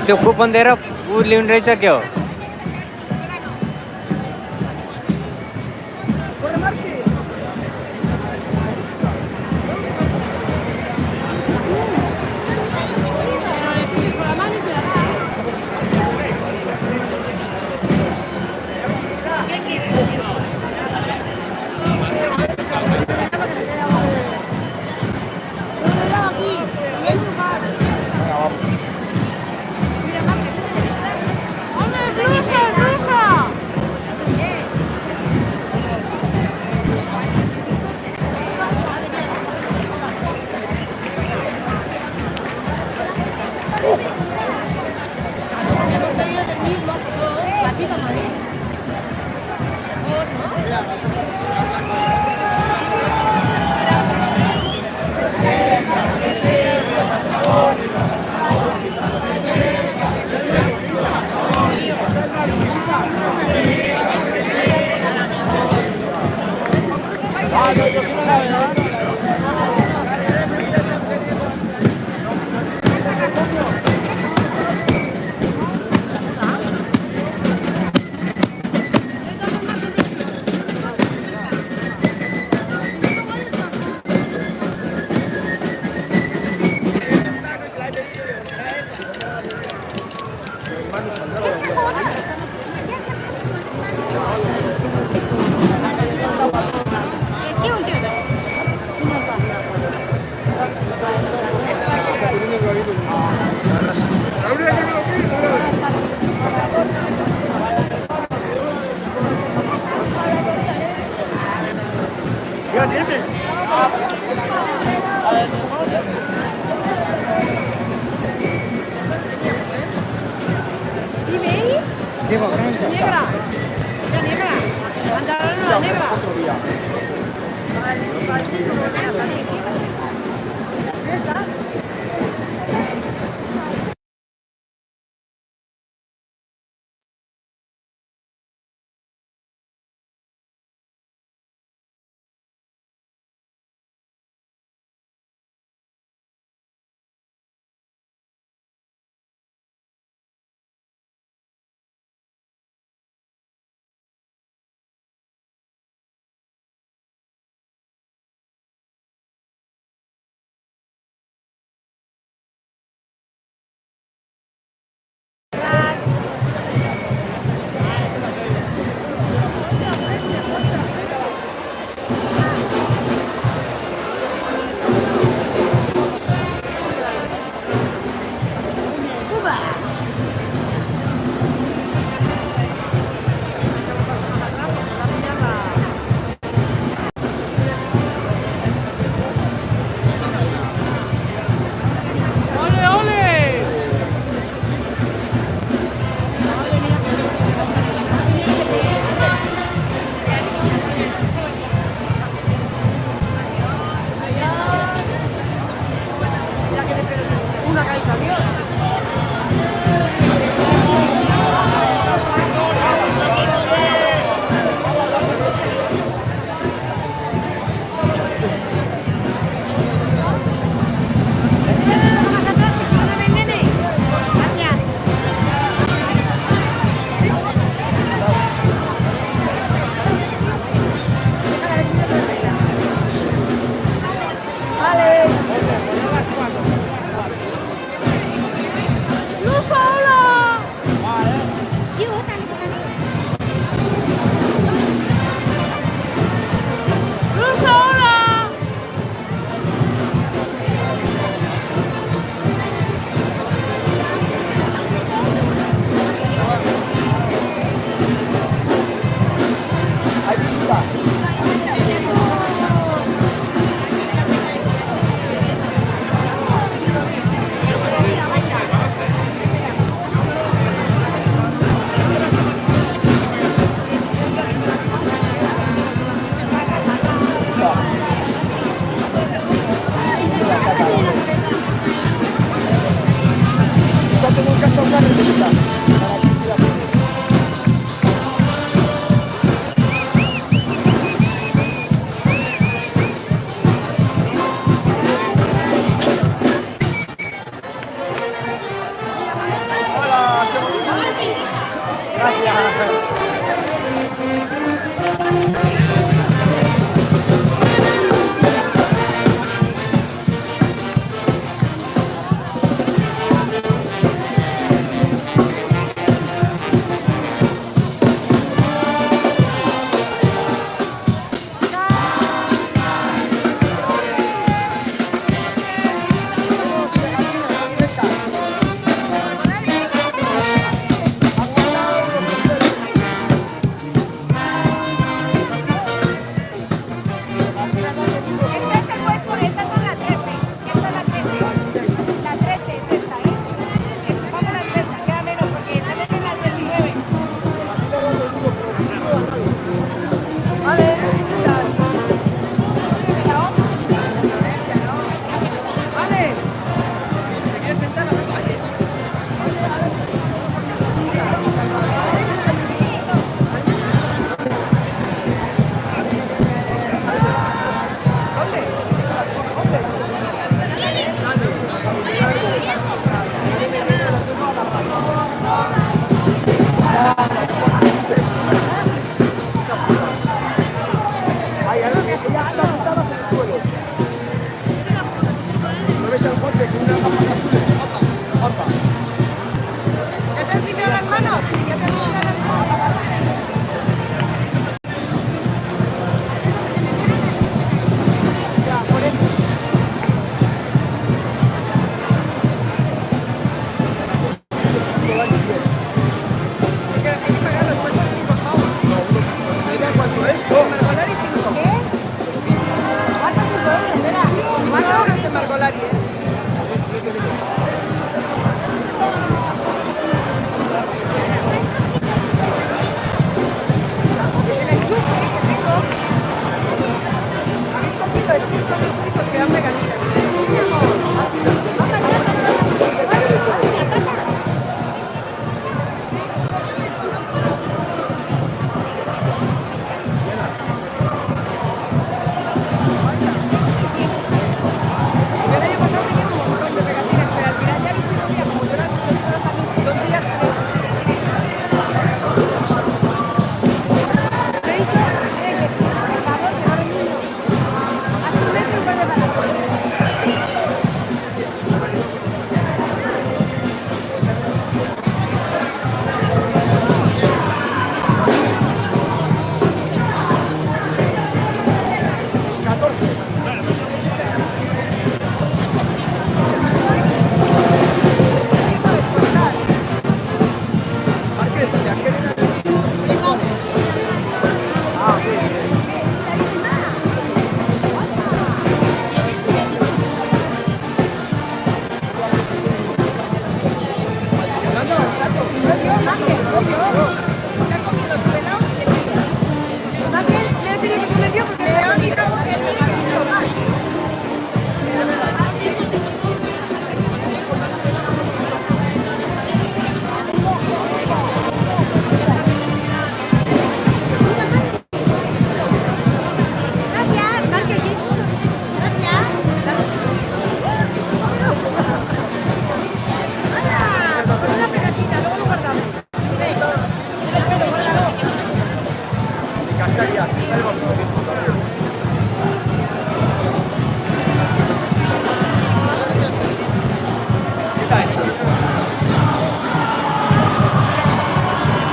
ते कुपन दे रहा वो लिहून राहायचं की हो Negra, la negra, mandaron la negra. Para decir cómo van a salir. ¿Ya está? Vale, vale. ¿Se quiere sentar? Vale. ¿Ya te has limpiado las manos? ¿Ya te has limpiado las manos? Ya, por eso. Hay que pagar los cuentos aquí, por favor. ¿Cuánto es? Margolari 5. ¿Qué? 4 euros de Margolari, ¿eh? El enchufe que tengo. ¿Habéis cogido el enchufe de los chicos que dan pegaditas? El año pasado tenía un montón de pegatinas, pero al final ya el último día, como yo las también 2 días, 3. Me he dicho, que por favor, que no lo mismo. Hace un mes que un par de patatas.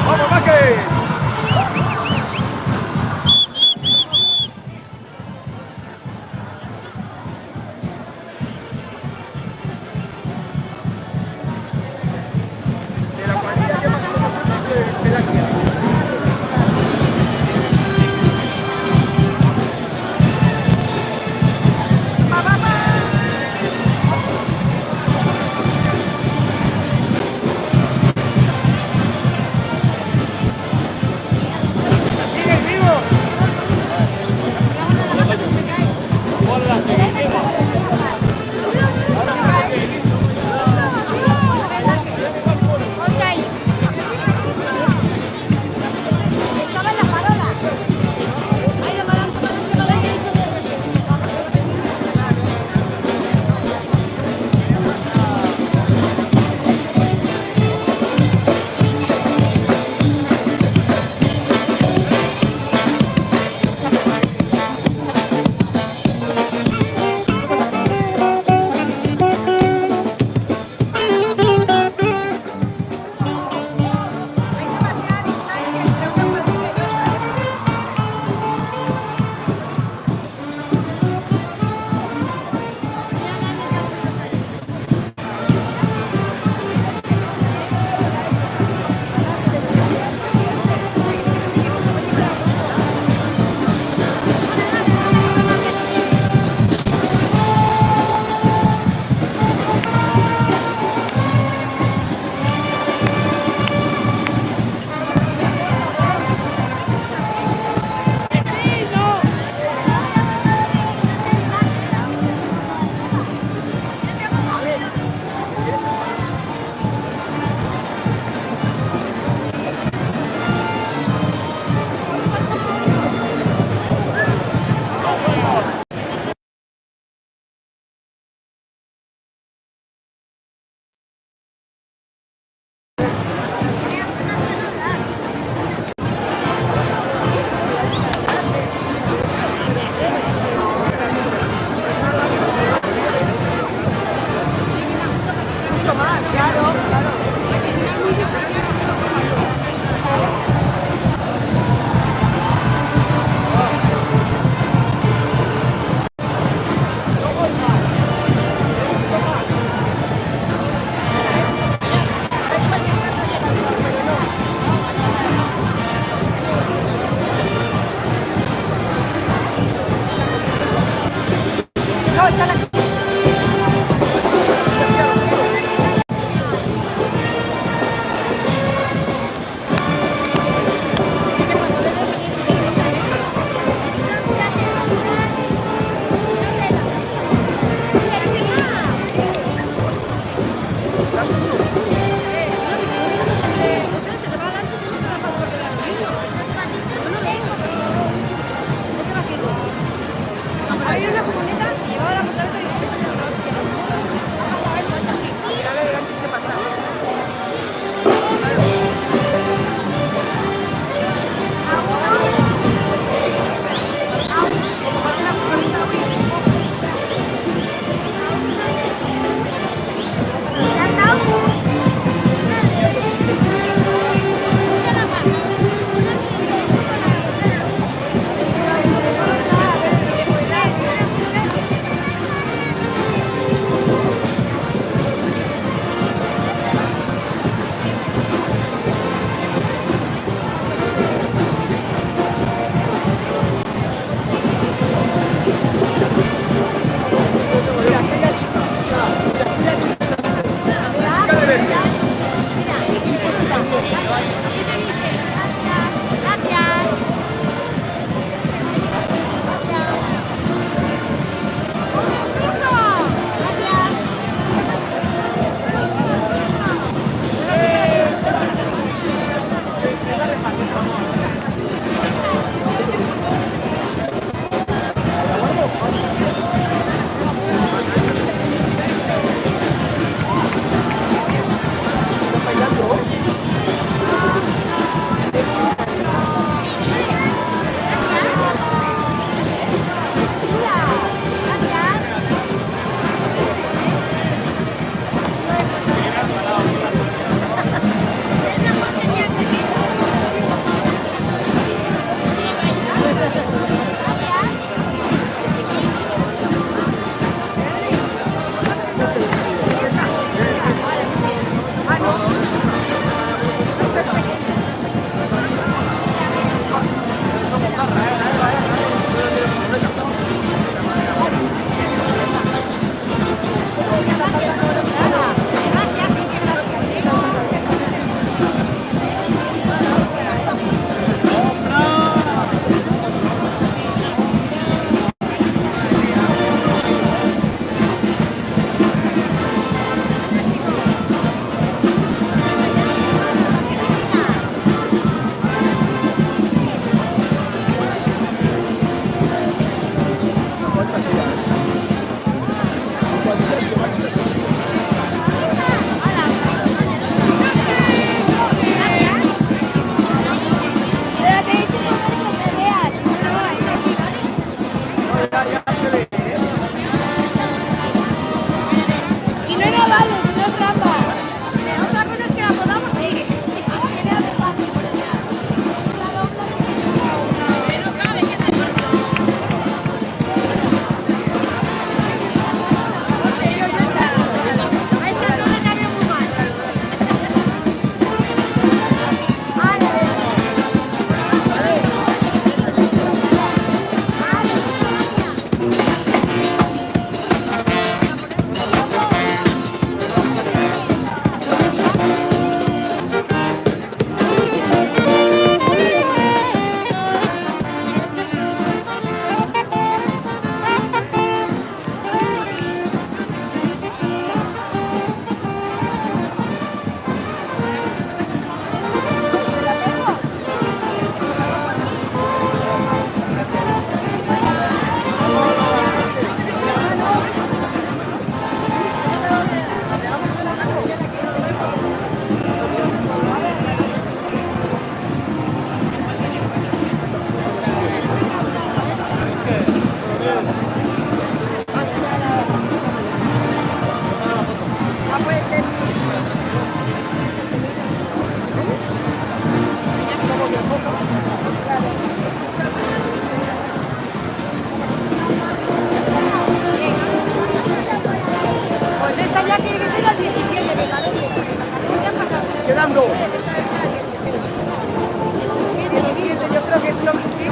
¡Vamos, Maki! De la cuadrilla que más conocemos de la guía.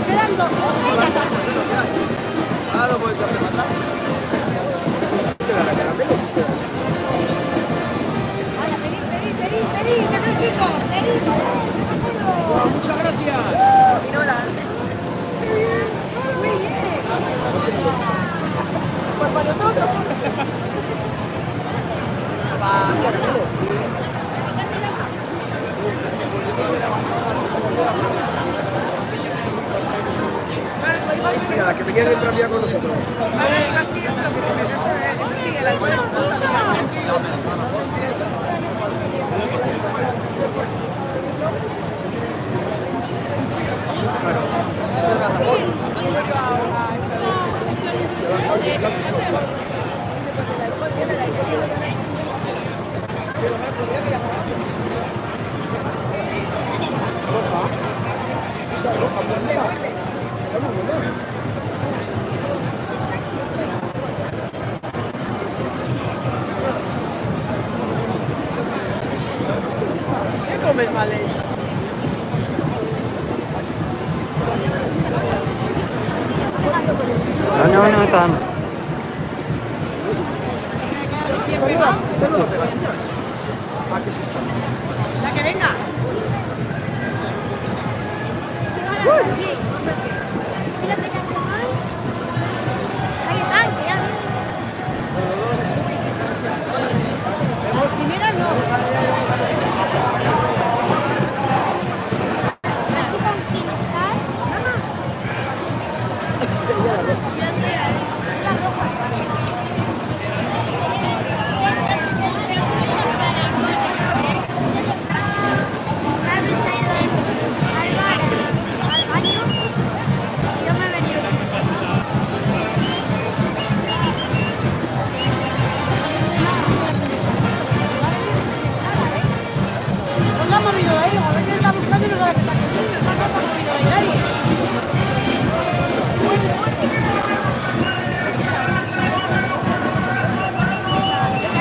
quedan dos, ostra y patata. Ahora lo puedes echar de matar. Vaya, pedid, que sois chicos, pedid. Muchas gracias. Pinola. Muy bien. Pues para nosotros. Claro, pues igual que Mira, la que venía del tranvía con nosotros. ahora estás pidiendo lo que te apetece, eso sí, el alcohol es puta. ¿Qué comes, Vale? No, tan. ¿A qué es esto? La que venga. Ahí están, que ya Las primeras no. ¿Tú con quién estás? Yo estoy ahí. La roja. ¿Habéis ido al bar, al baño? Yo me he venido con Nos ha movido de ahí, a veces está buscando y nos da la que sí, nos ha movido de ahí.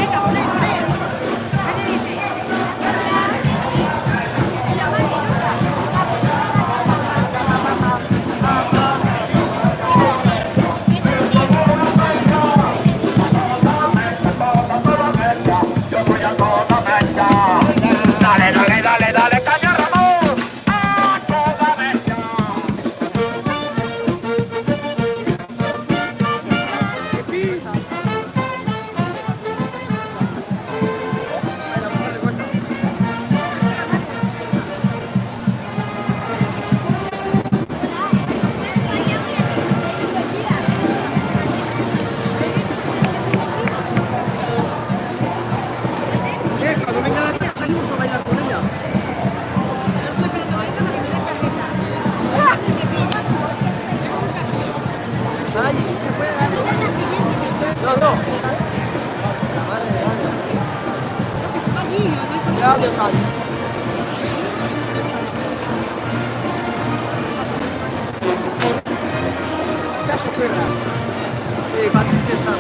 Esa, poné. ¿Qué se dice? Dale, dale, dale, dale, caña Ramón, a toda bestia. Cuando venga la tía salimos a bailar con ella. ¿Están allí? No, no. Ya, Javi. Está su tierra. Sí, Patricia está.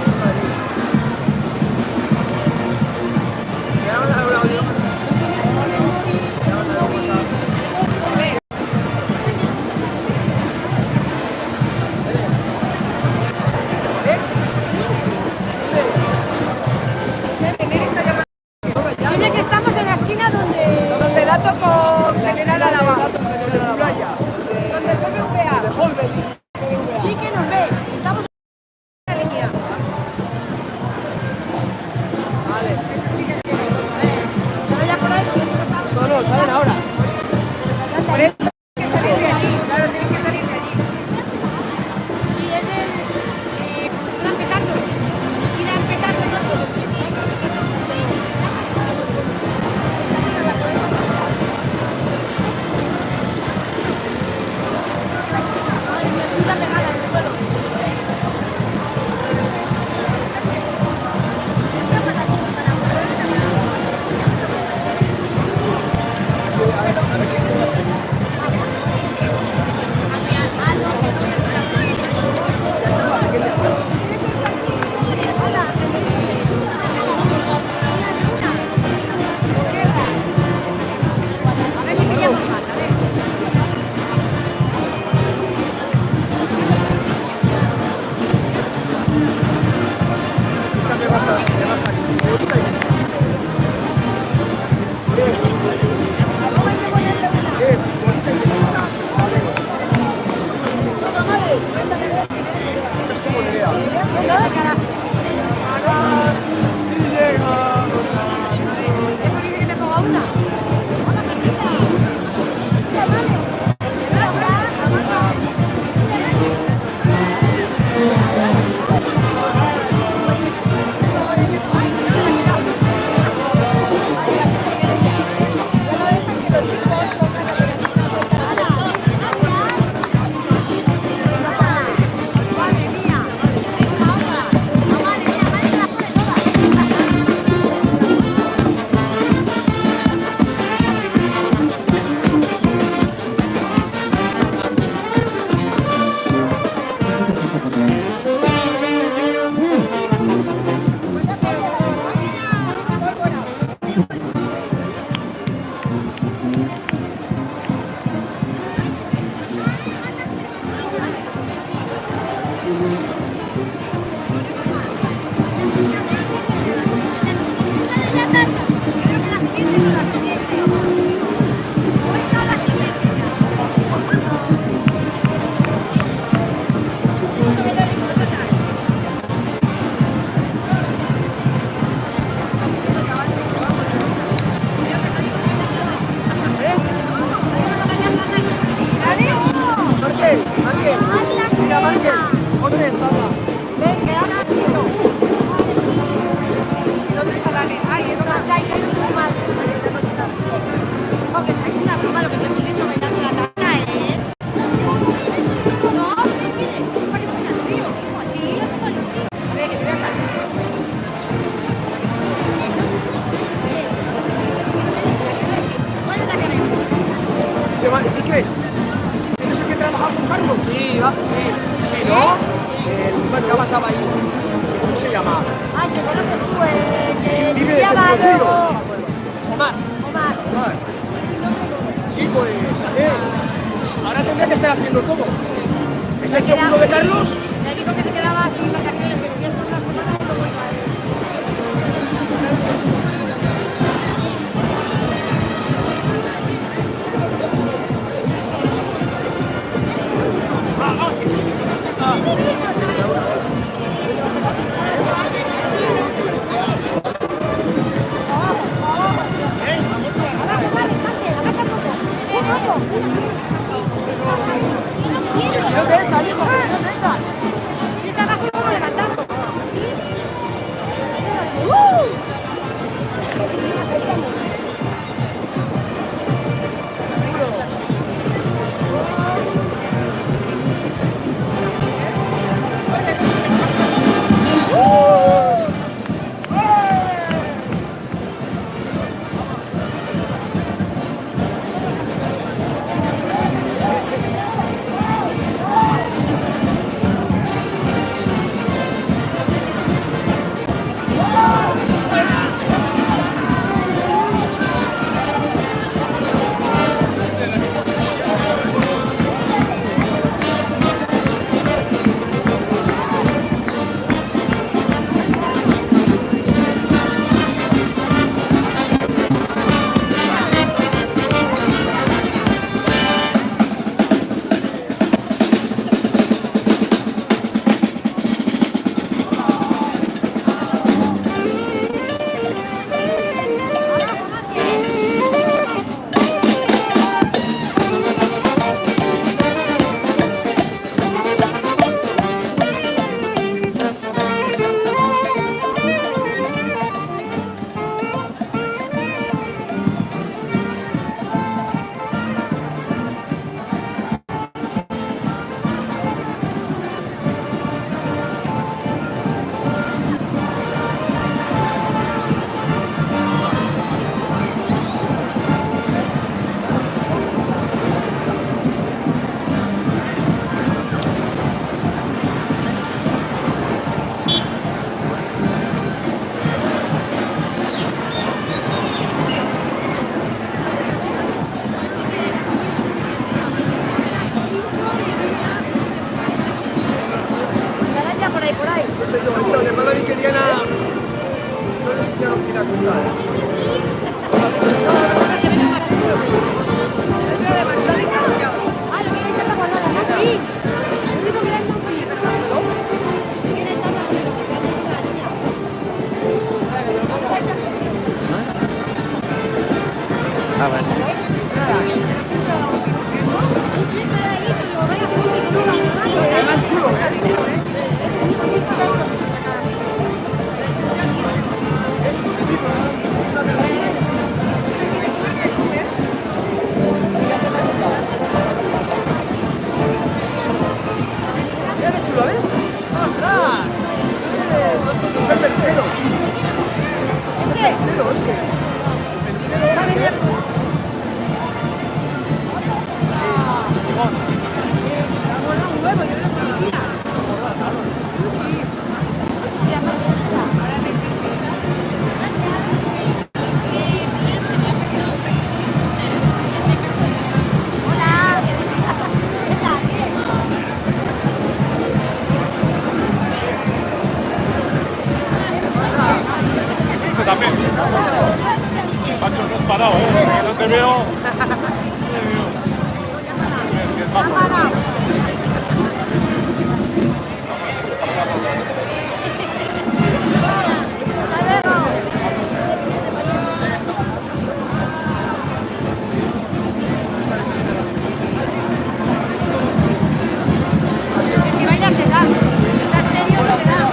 Ya van a dar un audio. Ya van a dar un WhatsApp. Dile que estamos en la esquina donde Dato con General Álava. Donde el BBVA. Y que nos ve. Estamos ¿Vas con Carlos? Sí, va, sí. Sí, ¿no? Bueno, ya pasaba ahí. ¿Cómo se llama? Ay, que conoces tú, que Vive de llama centro, tío. luego. Omar. Omar. Sí, pues, ahora tendría que estar haciendo todo. ¿Es el segundo de Carlos? Me dijo que se quedaba sin vacaciones, que venía solo una semana y luego iba a ir. Que si no te echan, hijo, que si no te echan. Si es abajo, luego levantamos. ¿Sí? Por ahí, por ahí. No sé yo, esta de Madrid que Diana no les quiero quiera contar. Ah, lo quiere echar la guardada. Sí. Lo único que le entra un poquito, ¿no? Quiere echar la guardada, porque ha tenido la niña. Ah, vale. Además, está dinero, ¿eh? 50 euros cuesta cada kilo. Tienes suerte, ¿eh? Mira qué chulo, ¿ves? ¡Ostras! Es el tercero. Es el tercero, es que. También. Macho, no has parado, ¿eh? No te veo. Si bailas te da. ¿Estás serio? No te da.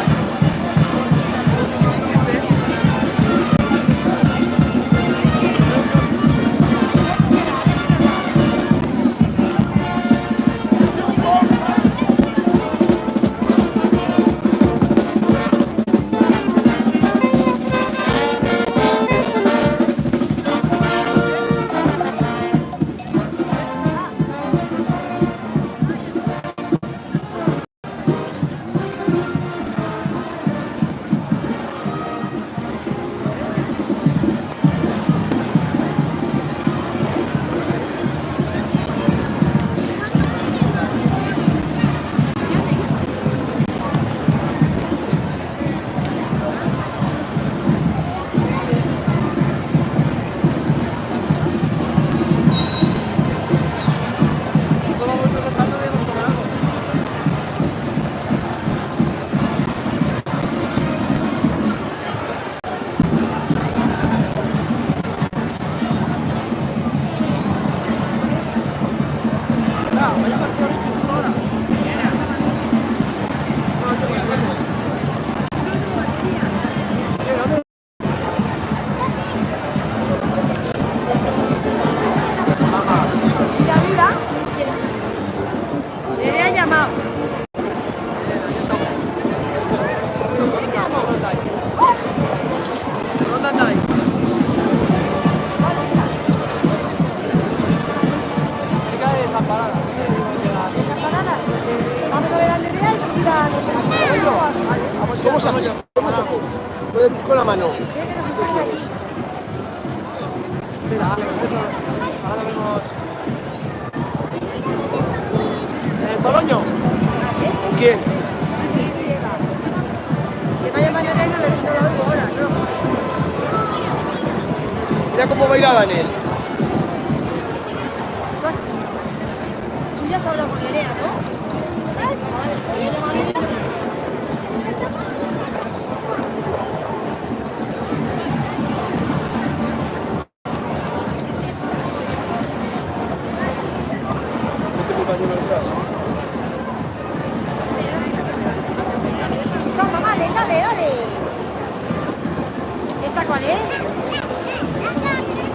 ¿Cómo se hace? ¿Cómo se hace? Con la mano. Mira, ahora vemos. ¿Toloño? ¿Con quién? Que vaya mañana no le digo ahora, ¿no? Mira cómo baila Daniel. Tú ya has hablado con Nerea, ¿no? Vale, pues yo llamo a Nerea. Toma, vale, dale, dale. ¿Esta cuál es?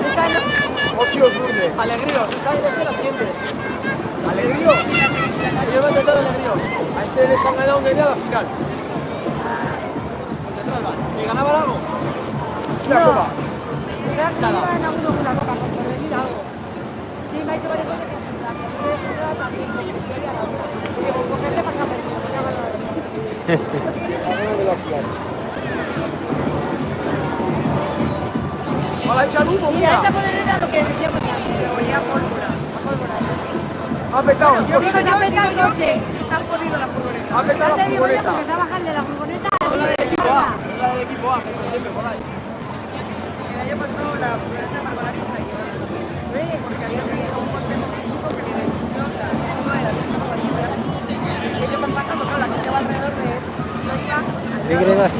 Esta no. Ocio Osborne. Alegrío, esta es de las siguientes. Alegrío. Yo me he tratado de Alegrío. A este les han ganado de ir a la final. Detrás van. ¿Y ganaba algo? Una copa. Nada. En alguno con la copa, por venir algo. Sí, me ha hecho varias cosas que hacen. También, porque se pasa perdido. Hola, echan humo, Mira, mira. esa poder era lo que decíamos antes. Le olía a pólvora. Ha petado el Digo coche. yo que está jodido la furgoneta. Ha petado Ya la te digo yo furgoneta. porque se va a bajar de la furgoneta. Es la del equipo A, que está siempre por ahí. El año pasado la furgoneta de Margolaris se la llevaron también. Porque había tenido un golpe con un chico que le denunció, o sea, eso de la misma compañía. Ellos van pasando, claro, la gente va alrededor de eso. Yo iba al lado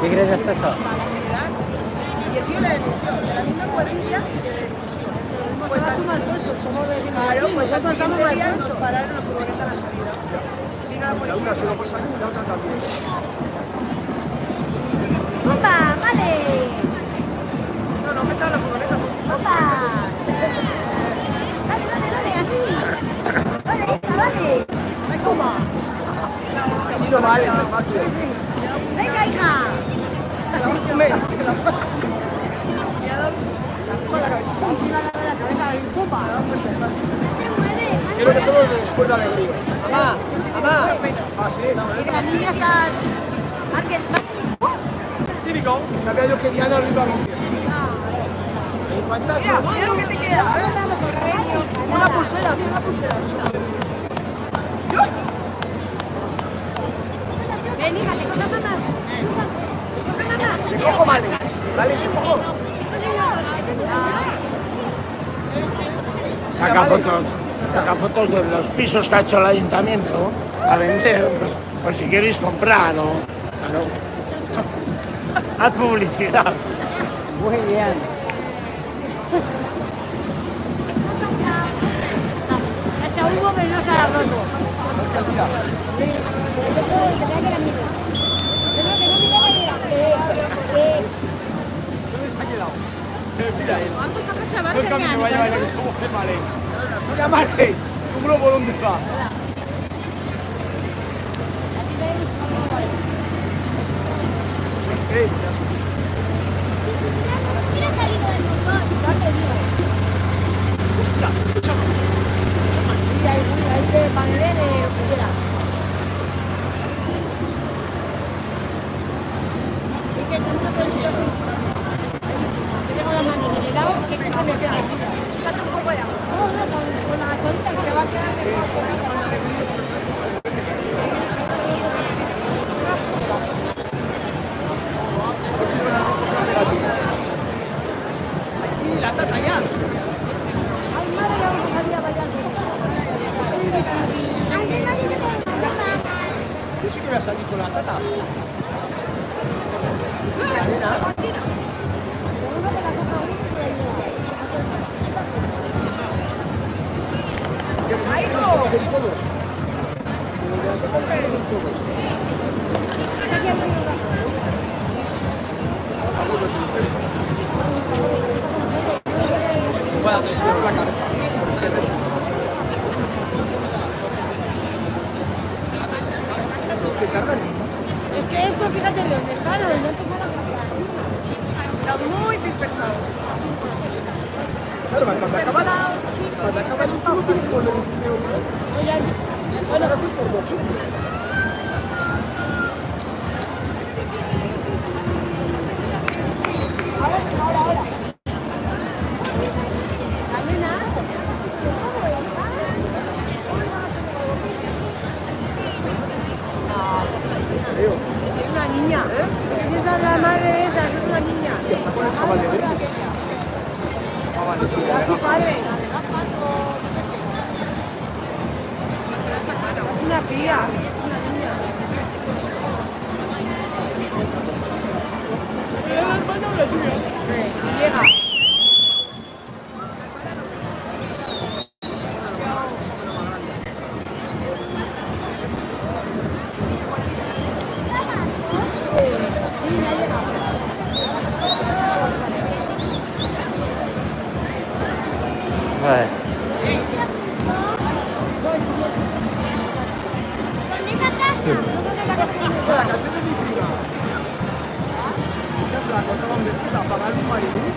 ¿Qué crees hasta eso? para acelerar y el tío le denunció, de la misma cuadrilla y le denunció. Pues al claro, pues al siguiente día nos pararon la furgoneta a la salida. Vino la La una policía. se lo puede salir y la otra también. ¡Opa! ¡Vale! No, no, petaba la furgoneta, pues que ¡Opa! Dale, dale, dale, así. Vale, hija, vale. Toma. Así no vale, no es fácil. Venga, hija. Se la va a comer, se la va a comer. Y ha dado con la cabeza. Tira la cabeza del pupa. La va fuerte, además. Quiero que solo después de Alegrío. Mamá, mamá. Ah, sí. Y que la niña está... Marque, Típico. Si sabía yo que Diana lo iba a romper. ¿En cuántas? Mira, mira lo que te queda. Una pulsera, mira una pulsera. ven, hija, te cojo mamá. Te cojo mamá. Te cojo mal. Vale, te cojo. Saca fotos de los pisos que ha hecho el ayuntamiento a vender, pues, por si queréis comprar o... Claro. Haz publicidad. Muy bien. Ha echado humo, pero no se ha roto. ¿Dónde se ha quedado? Mira él. No el camino que va a llevar como que vale. No llamarle. Un globo, ¿dónde va? Mira salido del motor. Hostia, échame. Mira, ahí te panelé de lo que quieras. Es que yo no puedo ir así. Ahí tengo la mano del helado que se me pega así. Échate un poco de agua. No, con la colita que Te va a quedar mejor. Aquí, la tata ya. Ay, madre, ya vamos a salir a bailar. Antes no dice que Yo sí que voy a salir con la tata. Ahí no. Bueno, te cierro la cabeza. Es que cargan. Es que esto, fíjate de dónde está, no empezó la casa. Están muy dispersados. Claro, cuando acaba el último, tienes que volver. Oye, bueno, vale, ¿ves? Ah, vale, sí, la Así, verdad. padre. Una tía. Si llega. Vale. ¿Con esa casa? La canción de mi prima. Ya se la contaban vestida a pagar un marinés.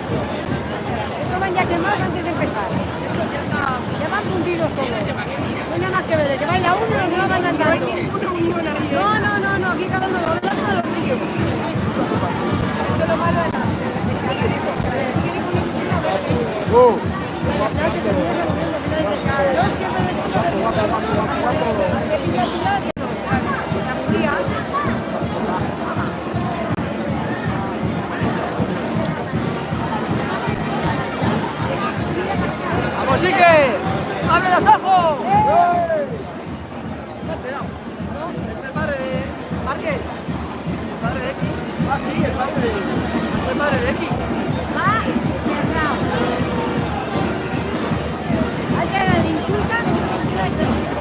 Esto van ya quemados antes de empezar. Esto ya está. Ya van fundidos todos. No hay nada más que ver. Que baila uno y no bailan No hay tanto. ninguna unión ahí, ¿eh? No. Aquí cada uno va hablando de los vídeos. Eso es lo malo de que hacen eso. O sea, la gente viene con ilusión a verles. Claro que te vienes a comer los finales de cada. Yo siempre me digo que las frías. ¡Vamos, Iker! ¡Abre los ojos! ¿Se ha enterado? Es el padre de... ¿Marque? Es el padre de X. Ah, sí, el padre de... Es el padre de X. Va cerrado. Hay que le insultan y no se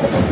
Gracias.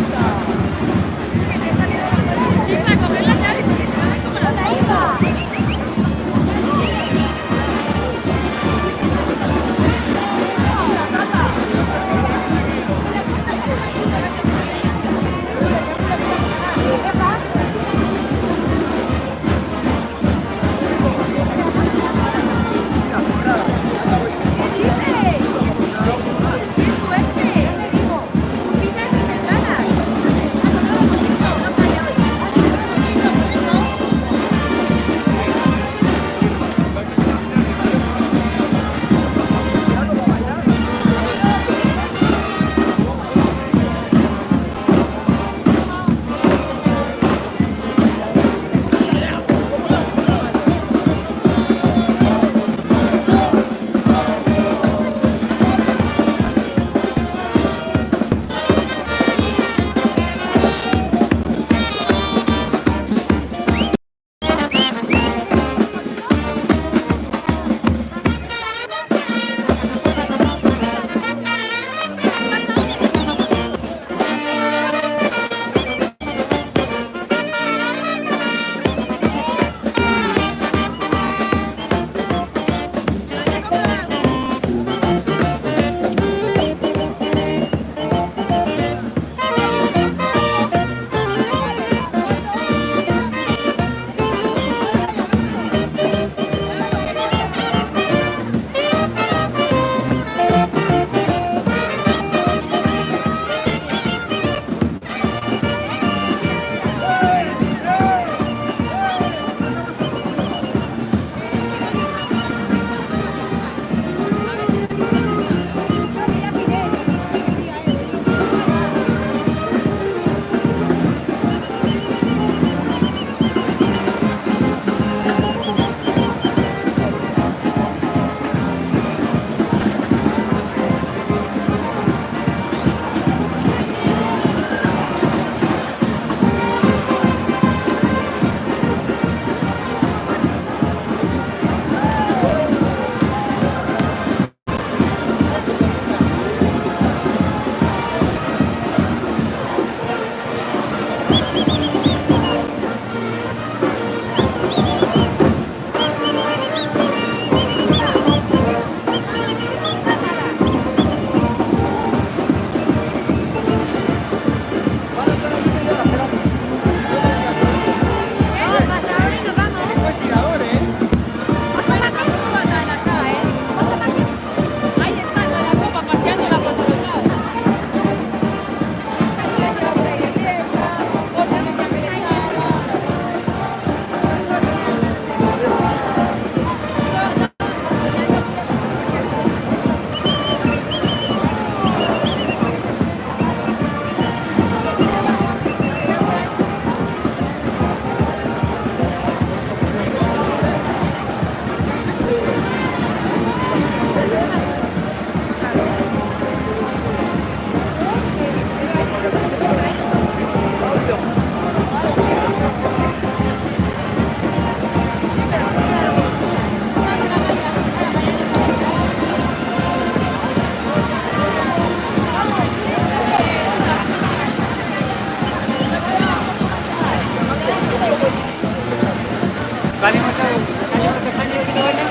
Vale, mucho caño que no vaya.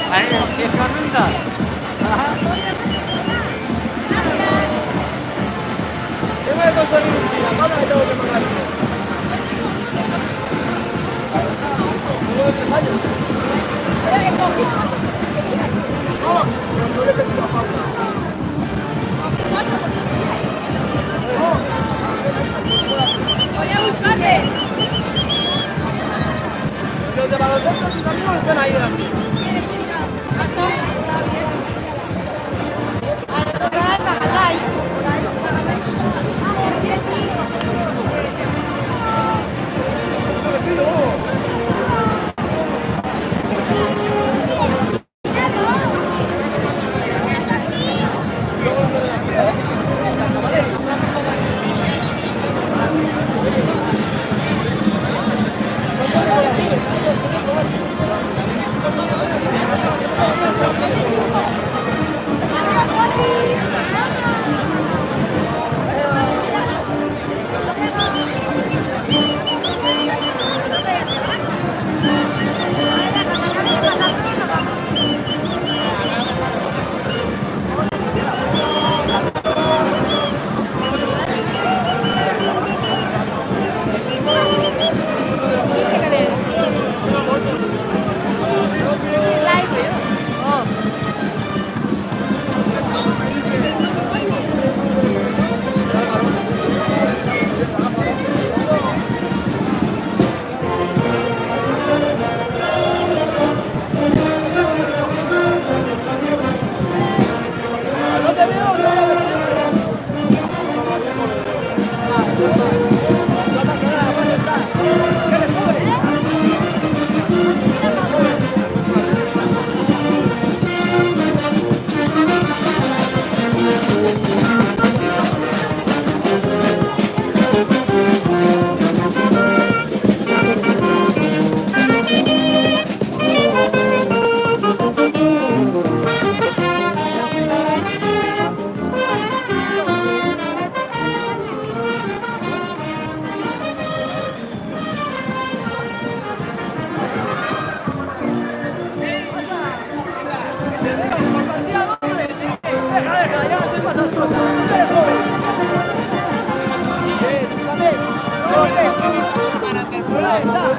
Vale, ¿qué es corriendo? Ajá. ¿Qué me ha conseguido? La mano que tengo que pagar. Tengo de 3 años. No le he pedido a Paula. Voy a buscarles. Los de baloncesto y tus amigos están ahí delante. Está.